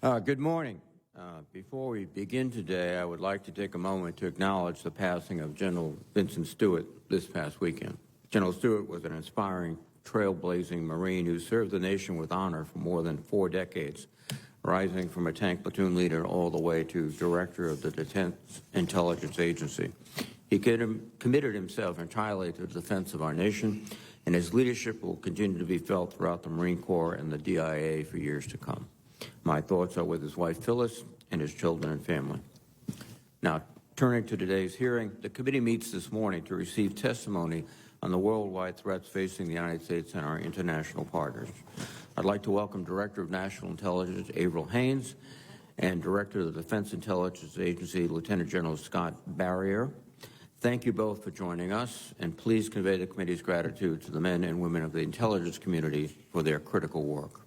Good morning. Before we begin today, I would like to take a moment to acknowledge the passing of General Vincent Stewart this past weekend. General Stewart was an inspiring, trailblazing Marine who served the nation with honor for more than 4 decades, rising from a tank platoon leader all the way to director of the Defense Intelligence Agency. He committed himself entirely to the defense of our nation, and his leadership will continue to be felt throughout the Marine Corps and the DIA for years to come. My thoughts are with his wife, Phyllis, and his children and family. Now, turning to today's hearing, the committee meets this morning to receive testimony on the worldwide threats facing the United States and our international partners. I'd like to welcome Director of National Intelligence, Avril Haines, and Director of the Defense Intelligence Agency, Lieutenant General Scott Barrier. Thank you both for joining us, and please convey the committee's gratitude to the men and women of the intelligence community for their critical work.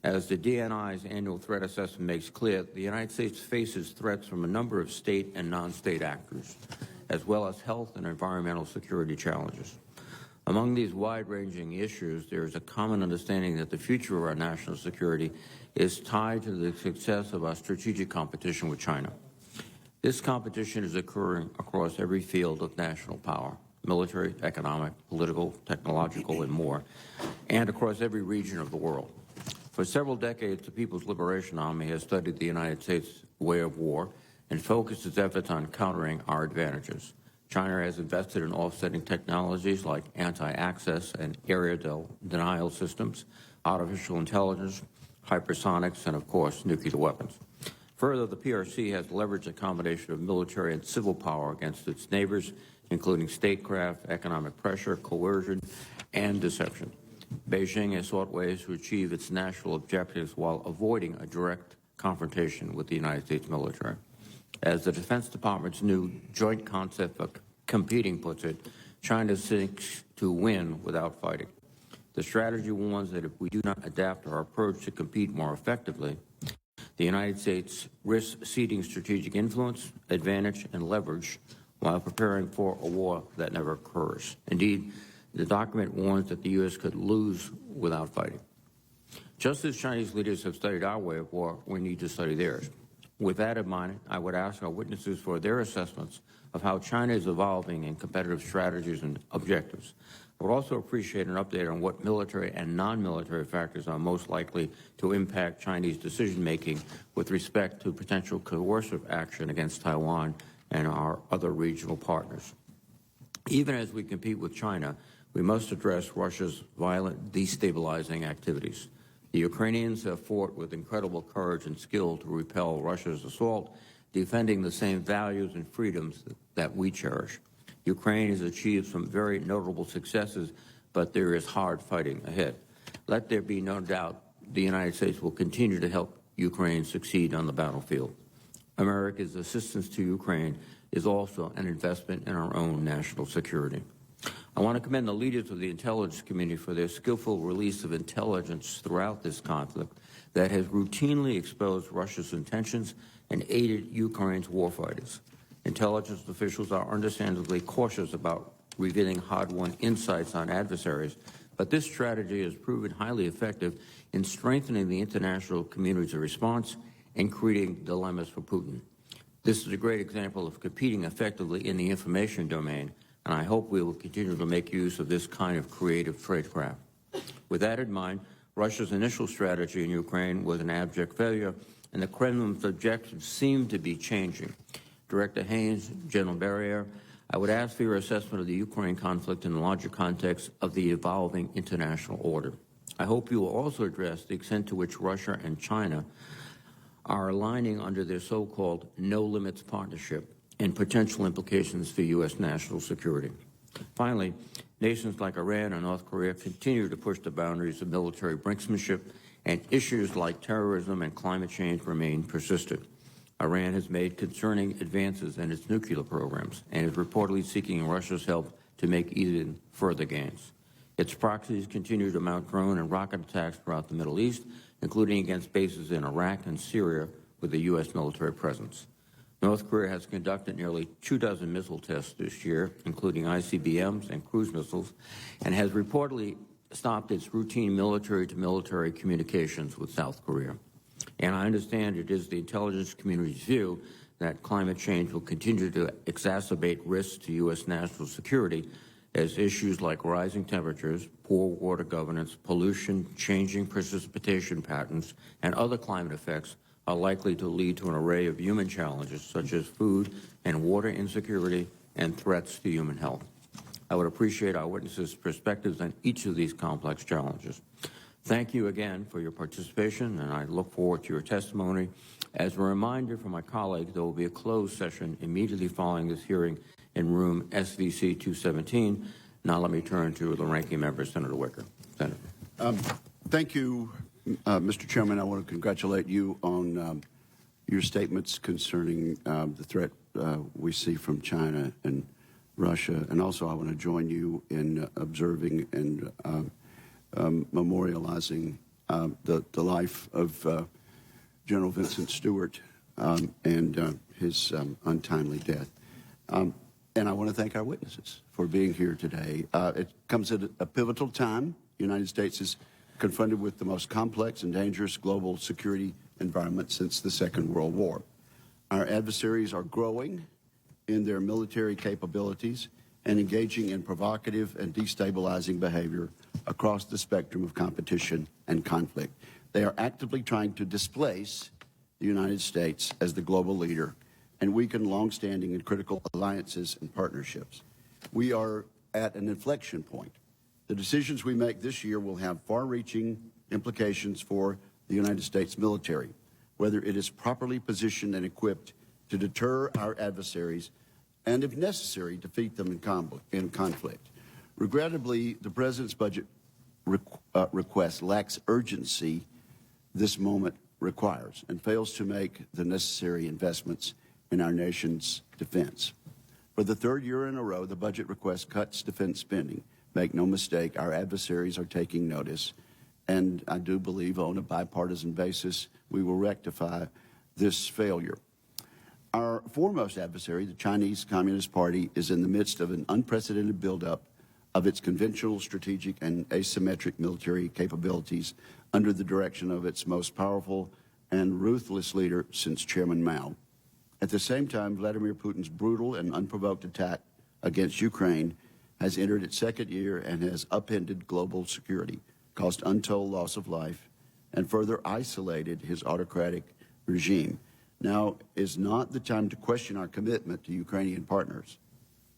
As the DNI's annual threat assessment makes clear, the United States faces threats from a number of state and non-state actors, as well as health and environmental security challenges. Among these wide-ranging issues, there is a common understanding that the future of our national security is tied to the success of our strategic competition with China. This competition is occurring across every field of national power: military, economic, political, technological, and more, and across every region of the world. For several decades, the People's Liberation Army has studied the United States' way of war and focused its efforts on countering our advantages. China has invested in offsetting technologies like anti-access and area denial systems, artificial intelligence, hypersonics, and, of course, nuclear weapons. Further, the PRC has leveraged a combination of military and civil power against its neighbors, including statecraft, economic pressure, coercion, and deception. Beijing has sought ways to achieve its national objectives while avoiding a direct confrontation with the United States military. As the Defense Department's new joint concept of competing puts it, China seeks to win without fighting. The strategy warns that if we do not adapt our approach to compete more effectively, the United States risks ceding strategic influence, advantage, and leverage while preparing for a war that never occurs. Indeed, the document warns that the U.S. could lose without fighting. Just as Chinese leaders have studied our way of war, we need to study theirs. With that in mind, I would ask our witnesses for their assessments of how China is evolving in competitive strategies and objectives. I would also appreciate an update on what military and non-military factors are most likely to impact Chinese decision-making with respect to potential coercive action against Taiwan and our other regional partners. Even as we compete with China, we must address Russia's violent, destabilizing activities. The Ukrainians have fought with incredible courage and skill to repel Russia's assault, defending the same values and freedoms that we cherish. Ukraine has achieved some very notable successes, but there is hard fighting ahead. Let there be no doubt the United States will continue to help Ukraine succeed on the battlefield. America's assistance to Ukraine is also an investment in our own national security. I want to commend the leaders of the intelligence community for their skillful release of intelligence throughout this conflict that has routinely exposed Russia's intentions and aided Ukraine's warfighters. Intelligence officials are understandably cautious about revealing hard-won insights on adversaries, but this strategy has proven highly effective in strengthening the international community's response and creating dilemmas for Putin. This is a great example of competing effectively in the information domain, and I hope we will continue to make use of this kind of creative tradecraft. With that in mind, Russia's initial strategy in Ukraine was an abject failure, and the Kremlin's objectives seem to be changing. Director Haines, General Barrier, I would ask for your assessment of the Ukraine conflict in the larger context of the evolving international order. I hope you will also address the extent to which Russia and China are aligning under their so-called no-limits partnership and potential implications for U.S. national security. Finally, nations like Iran and North Korea continue to push the boundaries of military brinksmanship, and issues like terrorism and climate change remain persistent. Iran has made concerning advances in its nuclear programs and is reportedly seeking Russia's help to make even further gains. Its proxies continue to mount drone and rocket attacks throughout the Middle East, including against bases in Iraq and Syria with a U.S. military presence. North Korea has conducted nearly 24 missile tests this year, including ICBMs and cruise missiles, and has reportedly stopped its routine military-to-military communications with South Korea. And I understand it is the intelligence community's view that climate change will continue to exacerbate risks to U.S. national security as issues like rising temperatures, poor water governance, pollution, changing precipitation patterns, and other climate effects are likely to lead to an array of human challenges such as food and water insecurity and threats to human health. I would appreciate our witnesses' perspectives on each of these complex challenges. Thank you again for your participation, and I look forward to your testimony. As a reminder for my colleagues, there will be a closed session immediately following this hearing in room SVC 217. Now let me turn to the ranking member, Senator Wicker. Senator. Thank you, Mr. Chairman. I want to congratulate you on your statements concerning the threat we see from China and Russia. And also I want to join you in observing and memorializing the life of General Vincent Stewart and his untimely death. And I want to thank our witnesses for being here today. It comes at a pivotal time. The United States is confronted with the most complex and dangerous global security environment since the Second World War. Our adversaries are growing in their military capabilities and engaging in provocative and destabilizing behavior across the spectrum of competition and conflict. They are actively trying to displace the United States as the global leader and weaken longstanding and critical alliances and partnerships. We are at an inflection point. The decisions we make this year will have far-reaching implications for the United States military, whether it is properly positioned and equipped to deter our adversaries and, if necessary, defeat them in conflict. Regrettably, the President's budget request lacks urgency this moment requires and fails to make the necessary investments in our nation's defense. For the third year in a row, the budget request cuts defense spending. Make no mistake, our adversaries are taking notice, and I do believe on a bipartisan basis we will rectify this failure. Our foremost adversary, the Chinese Communist Party, is in the midst of an unprecedented buildup of its conventional, strategic, and asymmetric military capabilities under the direction of its most powerful and ruthless leader since Chairman Mao. At the same time, Vladimir Putin's brutal and unprovoked attack against Ukraine has entered its second year and has upended global security, caused untold loss of life, and further isolated his autocratic regime. Now is not the time to question our commitment to Ukrainian partners.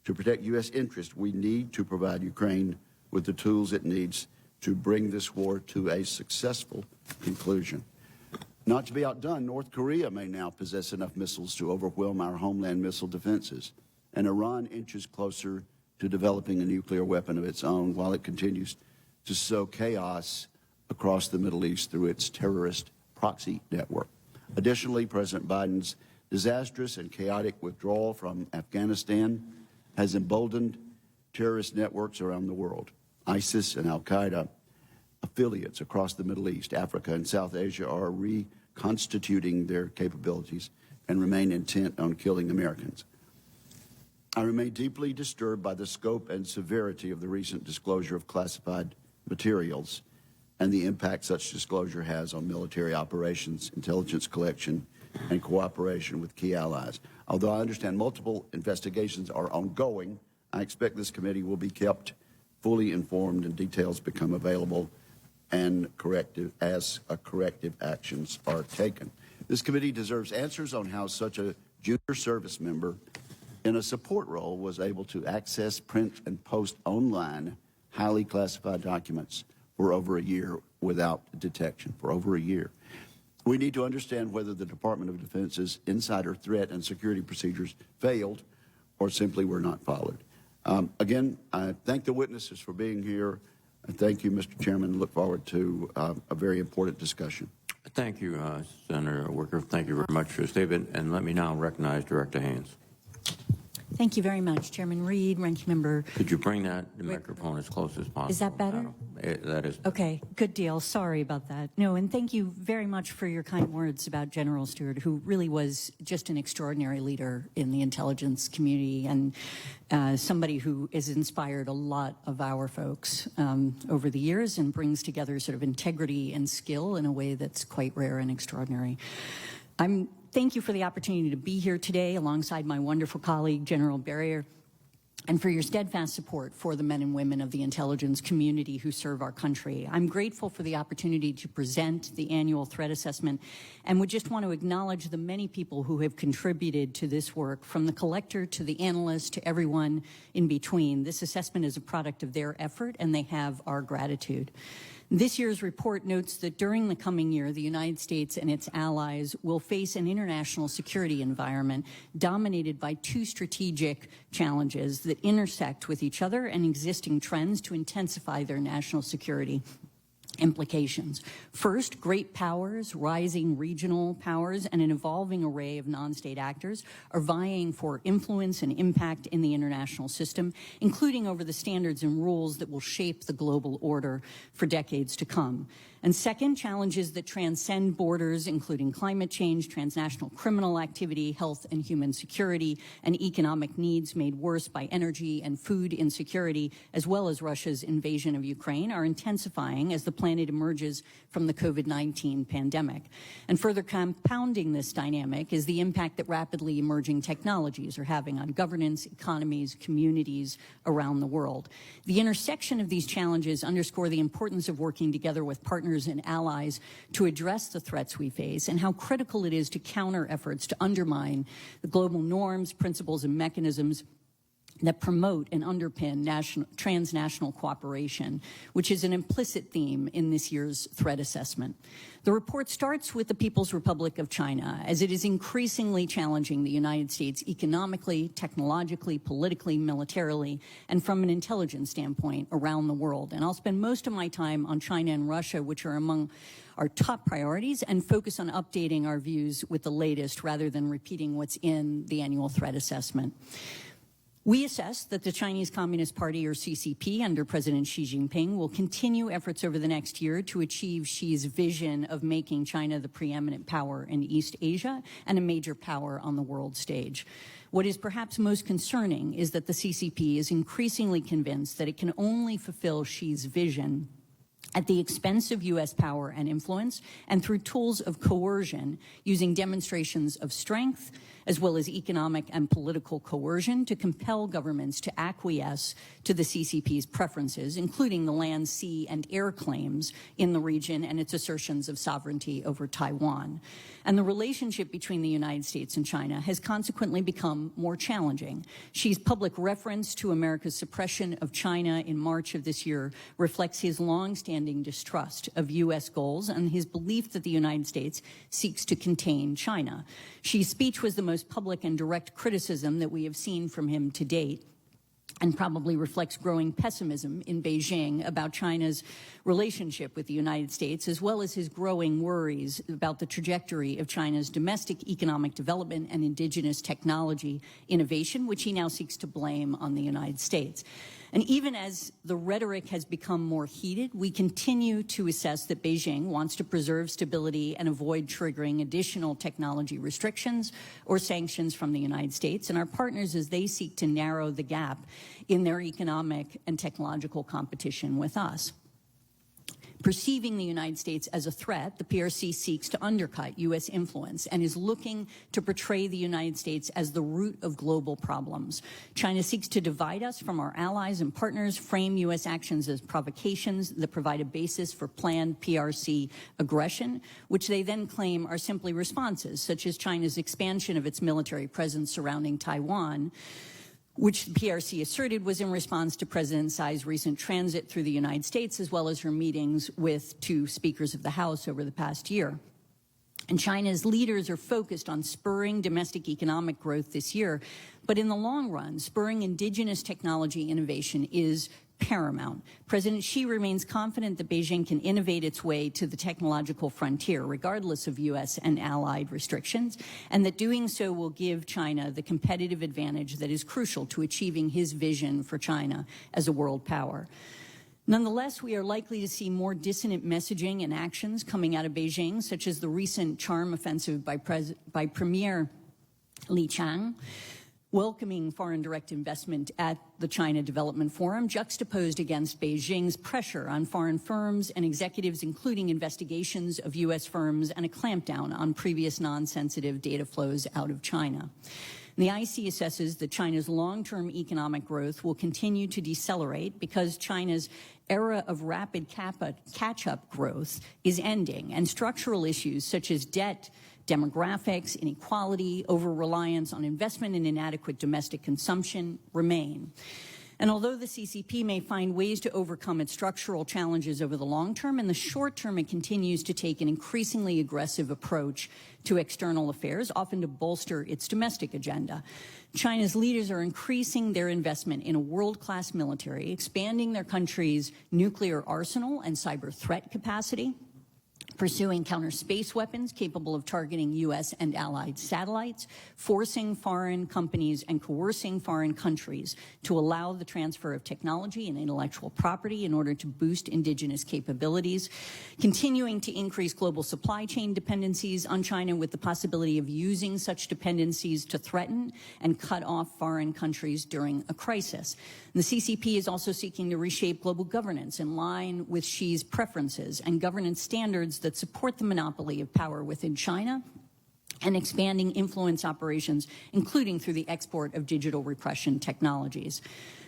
To protect U.S. interests, we need to provide Ukraine with the tools it needs to bring this war to a successful conclusion. Not to be outdone, North Korea may now possess enough missiles to overwhelm our homeland missile defenses, and Iran inches closer to developing a nuclear weapon of its own while it continues to sow chaos across the Middle East through its terrorist proxy network. Additionally, President Biden's disastrous and chaotic withdrawal from Afghanistan has emboldened terrorist networks around the world. ISIS and al-Qaeda affiliates across the Middle East, Africa, and South Asia are reconstituting their capabilities and remain intent on killing Americans. I remain deeply disturbed by the scope and severity of the recent disclosure of classified materials and the impact such disclosure has on military operations, intelligence collection, and cooperation with key allies. Although I understand multiple investigations are ongoing, I expect this committee will be kept fully informed and details become available and corrective actions are taken. This committee deserves answers on how such a junior service member in a support role was able to access, print, and post online highly classified documents for over a year without detection, for over a year. We need to understand whether the Department of Defense's insider threat and security procedures failed or simply were not followed. Again, I thank the witnesses for being here. And thank you, Mr. Chairman. Look forward to a very important discussion. Thank you, Senator Wicker. Thank you very much for your statement. And let me now recognize Director Haynes. Thank you very much, Chairman Reed, Ranking Member. Could you bring the microphone as close as possible? Is that better? That is. Okay, good deal. Sorry about that. No, and thank you very much for your kind words about General Stewart, who really was just an extraordinary leader in the intelligence community and somebody who has inspired a lot of our folks over the years and brings together sort of integrity and skill in a way that's quite rare and extraordinary. Thank you for the opportunity to be here today alongside my wonderful colleague, General Berrier, and for your steadfast support for the men and women of the intelligence community who serve our country. I'm grateful for the opportunity to present the annual threat assessment and would just want to acknowledge the many people who have contributed to this work, from the collector to the analyst to everyone in between. This assessment is a product of their effort, and they have our gratitude. This year's report notes that during the coming year, the United States and its allies will face an international security environment dominated by two strategic challenges that intersect with each other and existing trends to intensify their national security implications. First, great powers, rising regional powers, and an evolving array of non-state actors are vying for influence and impact in the international system, including over the standards and rules that will shape the global order for decades to come. And second, challenges that transcend borders, including climate change, transnational criminal activity, health and human security, and economic needs made worse by energy and food insecurity, as well as Russia's invasion of Ukraine, are intensifying as the planet emerges from the COVID-19 pandemic. And further compounding this dynamic is the impact that rapidly emerging technologies are having on governance, economies, communities around the world. The intersection of these challenges underscore the importance of working together with partners and allies to address the threats we face, and how critical it is to counter efforts to undermine the global norms, principles, and mechanisms that promote and underpin transnational cooperation, which is an implicit theme in this year's threat assessment. The report starts with the People's Republic of China, as it is increasingly challenging the United States economically, technologically, politically, militarily, and from an intelligence standpoint around the world. And I'll spend most of my time on China and Russia, which are among our top priorities, and focus on updating our views with the latest rather than repeating what's in the annual threat assessment. We assess that the Chinese Communist Party, or CCP, under President Xi Jinping, will continue efforts over the next year to achieve Xi's vision of making China the preeminent power in East Asia and a major power on the world stage. What is perhaps most concerning is that the CCP is increasingly convinced that it can only fulfill Xi's vision at the expense of U.S. power and influence, and through tools of coercion, using demonstrations of strength, as well as economic and political coercion, to compel governments to acquiesce to the CCP's preferences, including the land, sea, and air claims in the region and its assertions of sovereignty over Taiwan. And the relationship between the United States and China has consequently become more challenging. Xi's public reference to America's suppression of China in March of this year reflects his long-standing distrust of U.S. goals and his belief that the United States seeks to contain China. Xi's speech was the most public and direct criticism that we have seen from him to date, and probably reflects growing pessimism in Beijing about China's relationship with the United States, as well as his growing worries about the trajectory of China's domestic economic development and indigenous technology innovation, which he now seeks to blame on the United States. And even as the rhetoric has become more heated, we continue to assess that Beijing wants to preserve stability and avoid triggering additional technology restrictions or sanctions from the United States and our partners as they seek to narrow the gap in their economic and technological competition with us. Perceiving the United States as a threat, the PRC seeks to undercut U.S. influence and is looking to portray the United States as the root of global problems. China seeks to divide us from our allies and partners, frame U.S. actions as provocations that provide a basis for planned PRC aggression, which they then claim are simply responses, such as China's expansion of its military presence surrounding Taiwan, which the PRC asserted was in response to President Tsai's recent transit through the United States, as well as her meetings with two speakers of the House over the past year. And China's leaders are focused on spurring domestic economic growth this year, but in the long run, spurring indigenous technology innovation is paramount. President Xi remains confident that Beijing can innovate its way to the technological frontier, regardless of U.S. and allied restrictions, and that doing so will give China the competitive advantage that is crucial to achieving his vision for China as a world power. Nonetheless, we are likely to see more dissonant messaging and actions coming out of Beijing, such as the recent charm offensive by Premier Li Qiang, welcoming foreign direct investment at the China Development Forum, juxtaposed against Beijing's pressure on foreign firms and executives, including investigations of U.S. firms and a clampdown on previous non-sensitive data flows out of China. The IC assesses that China's long-term economic growth will continue to decelerate because China's era of rapid catch-up growth is ending, and structural issues such as debt, demographics, inequality, over-reliance on investment, and inadequate domestic consumption remain. And although the CCP may find ways to overcome its structural challenges over the long term, in the short term it continues to take an increasingly aggressive approach to external affairs, often to bolster its domestic agenda. China's leaders are increasing their investment in a world-class military, expanding their country's nuclear arsenal and cyber threat capacity, pursuing counter-space weapons capable of targeting U.S. and allied satellites, forcing foreign companies and coercing foreign countries to allow the transfer of technology and intellectual property in order to boost indigenous capabilities, continuing to increase global supply chain dependencies on China with the possibility of using such dependencies to threaten and cut off foreign countries during a crisis. And the CCP is also seeking to reshape global governance in line with Xi's preferences and governance standards that support the monopoly of power within China and expanding influence operations, including through the export of digital repression technologies.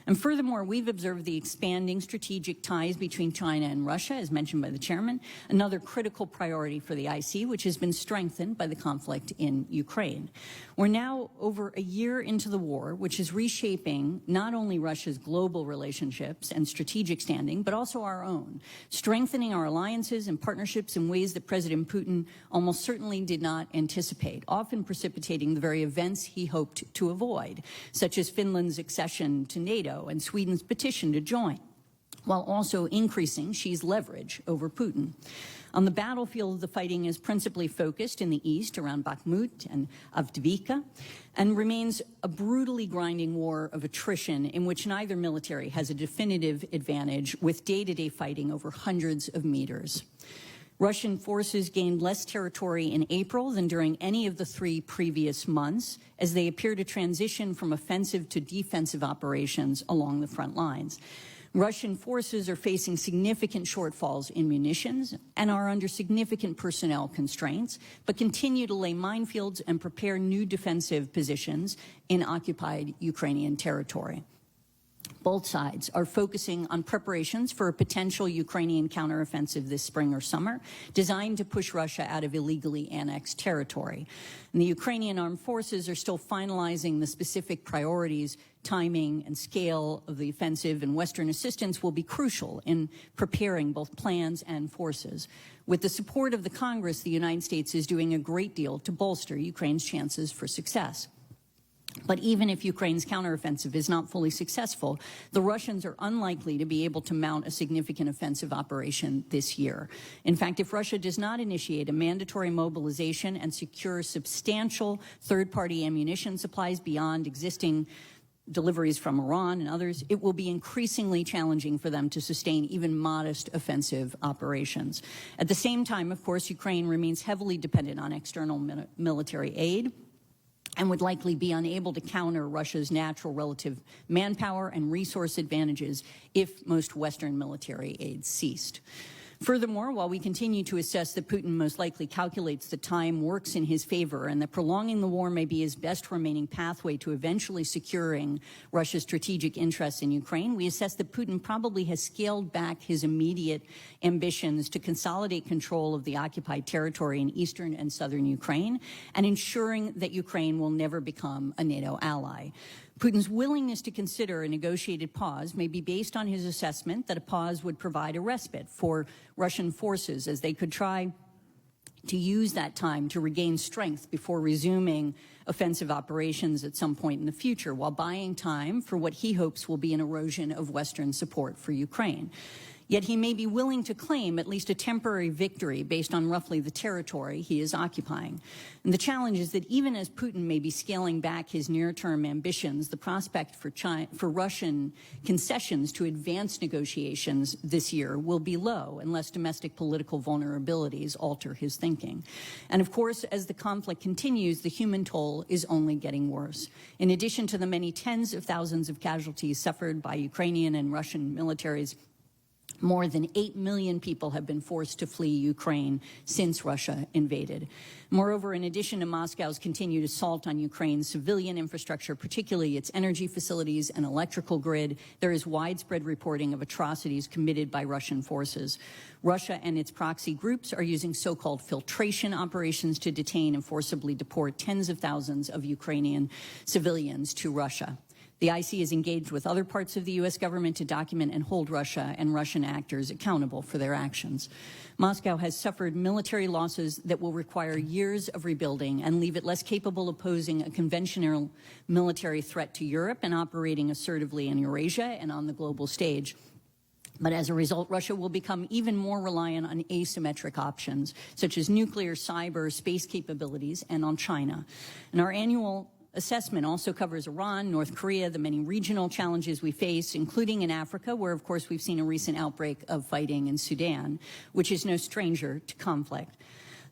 And furthermore, we've observed the expanding strategic ties between China and Russia, as mentioned by the chairman, another critical priority for the IC, which has been strengthened by the conflict in Ukraine. We're now over a year into the war, which is reshaping not only Russia's global relationships and strategic standing, but also our own, strengthening our alliances and partnerships in ways that President Putin almost certainly did not anticipate, often precipitating the very events he hoped to avoid, such as Finland's accession to NATO and Sweden's petition to join, while also increasing Xi's leverage over Putin. On the battlefield, the fighting is principally focused in the east around Bakhmut and Avdiivka, and remains a brutally grinding war of attrition in which neither military has a definitive advantage, with day-to-day fighting over hundreds of meters. Russian forces gained less territory in April than during any of the 3 previous months, as they appear to transition from offensive to defensive operations along the front lines. Russian forces are facing significant shortfalls in munitions and are under significant personnel constraints, but continue to lay minefields and prepare new defensive positions in occupied Ukrainian territory. Both sides are focusing on preparations for a potential Ukrainian counteroffensive this spring or summer, designed to push Russia out of illegally annexed territory. And the Ukrainian armed forces are still finalizing the specific priorities, timing, and scale of the offensive, and Western assistance will be crucial in preparing both plans and forces. With the support of the Congress, the United States is doing a great deal to bolster Ukraine's chances for success. But even if Ukraine's counteroffensive is not fully successful, the Russians are unlikely to be able to mount a significant offensive operation this year. In fact, if Russia does not initiate a mandatory mobilization and secure substantial third-party ammunition supplies beyond existing deliveries from Iran and others, it will be increasingly challenging for them to sustain even modest offensive operations. At the same time, of course, Ukraine remains heavily dependent on external military aid, and would likely be unable to counter Russia's natural relative manpower and resource advantages if most Western military aid ceased. Furthermore, while we continue to assess that Putin most likely calculates that time works in his favor and that prolonging the war may be his best remaining pathway to eventually securing Russia's strategic interests in Ukraine, we assess that Putin probably has scaled back his immediate ambitions to consolidate control of the occupied territory in eastern and southern Ukraine and ensuring that Ukraine will never become a NATO ally. Putin's willingness to consider a negotiated pause may be based on his assessment that a pause would provide a respite for Russian forces as they could try to use that time to regain strength before resuming offensive operations at some point in the future, while buying time for what he hopes will be an erosion of Western support for Ukraine. Yet he may be willing to claim at least a temporary victory based on roughly the territory he is occupying. And the challenge is that even as Putin may be scaling back his near-term ambitions, the prospect for Russian concessions to advance negotiations this year will be low unless domestic political vulnerabilities alter his thinking. And of course, as the conflict continues, the human toll is only getting worse. In addition to the many tens of thousands of casualties suffered by Ukrainian and Russian militaries, more than 8 million people have been forced to flee Ukraine since Russia invaded. Moreover, in addition to Moscow's continued assault on Ukraine's civilian infrastructure, particularly its energy facilities and electrical grid, there is widespread reporting of atrocities committed by Russian forces. Russia and its proxy groups are using so-called filtration operations to detain and forcibly deport tens of thousands of Ukrainian civilians to Russia. The IC is engaged with other parts of the U.S. government to document and hold Russia and Russian actors accountable for their actions. Moscow has suffered military losses that will require years of rebuilding and leave it less capable of posing a conventional military threat to Europe and operating assertively in Eurasia and on the global stage. But as a result, Russia will become even more reliant on asymmetric options, such as nuclear, cyber, space capabilities, and on China. And our annual assessment also covers Iran, North Korea, the many regional challenges we face, including in Africa, where, of course, we've seen a recent outbreak of fighting in Sudan, which is no stranger to conflict.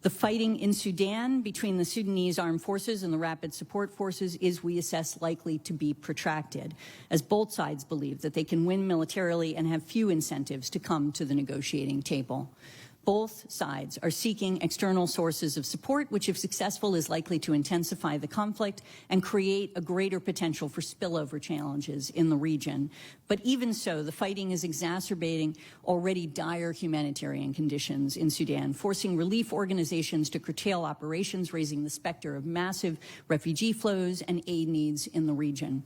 The fighting in Sudan between the Sudanese armed forces and the rapid support forces is, we assess, likely to be protracted, as both sides believe that they can win militarily and have few incentives to come to the negotiating table. Both sides are seeking external sources of support, which, if successful, is likely to intensify the conflict and create a greater potential for spillover challenges in the region. But even so, the fighting is exacerbating already dire humanitarian conditions in Sudan, forcing relief organizations to curtail operations, raising the specter of massive refugee flows and aid needs in the region.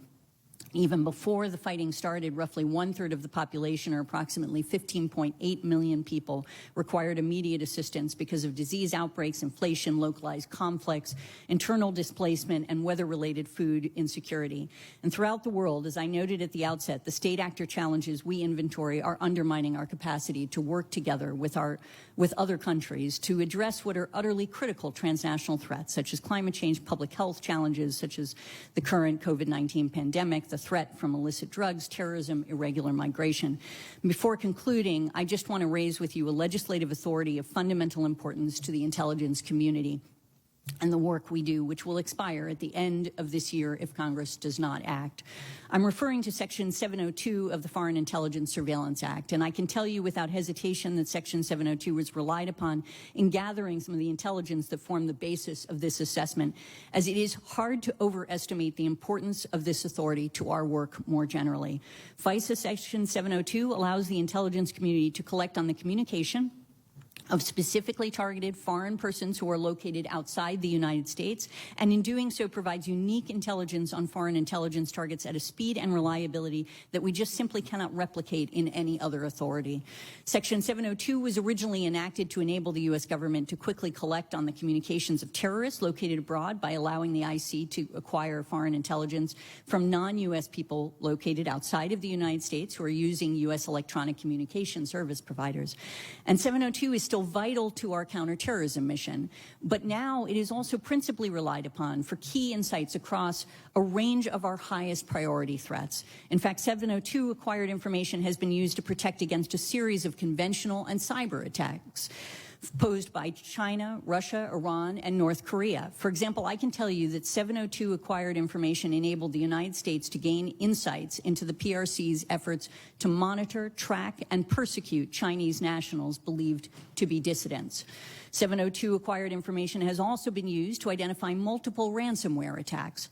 Even before the fighting started, roughly 1/3 of the population, or approximately 15.8 million people, required immediate assistance because of disease outbreaks, inflation, localized conflicts, internal displacement, and weather-related food insecurity. And throughout the world, as I noted at the outset, the state actor challenges we inventory are undermining our capacity to work together with other countries to address what are utterly critical transnational threats, such as climate change, public health challenges, such as the current COVID-19 pandemic, the threat from illicit drugs, terrorism, irregular migration. Before concluding, I just want to raise with you a legislative authority of fundamental importance to the intelligence community and the work we do, which will expire at the end of this year if Congress does not act. I'm referring to Section 702 of the Foreign Intelligence Surveillance Act, and I can tell you without hesitation that Section 702 was relied upon in gathering some of the intelligence that formed the basis of this assessment, as it is hard to overestimate the importance of this authority to our work more generally. FISA Section 702 allows the intelligence community to collect on the communication of specifically targeted foreign persons who are located outside the United States, and in doing so provides unique intelligence on foreign intelligence targets at a speed and reliability that we just simply cannot replicate in any other authority. Section 702 was originally enacted to enable the U.S. government to quickly collect on the communications of terrorists located abroad by allowing the IC to acquire foreign intelligence from non-U.S. people located outside of the United States who are using U.S. electronic communication service providers. And 702 is still vital to our counterterrorism mission, but now it is also principally relied upon for key insights across a range of our highest priority threats. In fact, 702 acquired information has been used to protect against a series of conventional and cyber attacks posed by China, Russia, Iran, and North Korea. For example, I can tell you that 702 acquired information enabled the United States to gain insights into the PRC's efforts to monitor, track, and persecute Chinese nationals believed to be dissidents. 702 acquired information has also been used to identify multiple ransomware attacks.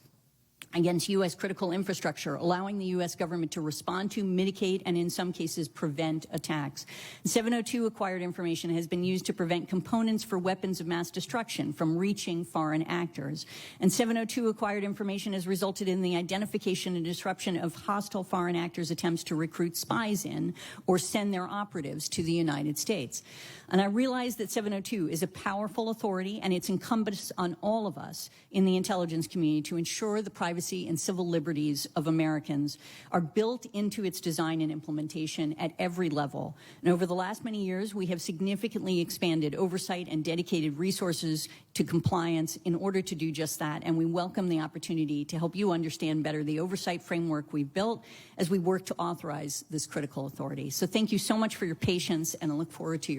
against U.S. critical infrastructure, allowing the U.S. government to respond to, mitigate, and in some cases prevent attacks. 702 acquired information has been used to prevent components for weapons of mass destruction from reaching foreign actors. And 702 acquired information has resulted in the identification and disruption of hostile foreign actors' attempts to recruit spies in or send their operatives to the United States. And I realize that 702 is a powerful authority, and it's incumbent on all of us in the intelligence community to ensure the privacy and civil liberties of Americans are built into its design and implementation at every level. And over the last many years, we have significantly expanded oversight and dedicated resources to compliance in order to do just that. And we welcome the opportunity to help you understand better the oversight framework we've built as we work to authorize this critical authority. So thank you so much for your patience, and I look forward to your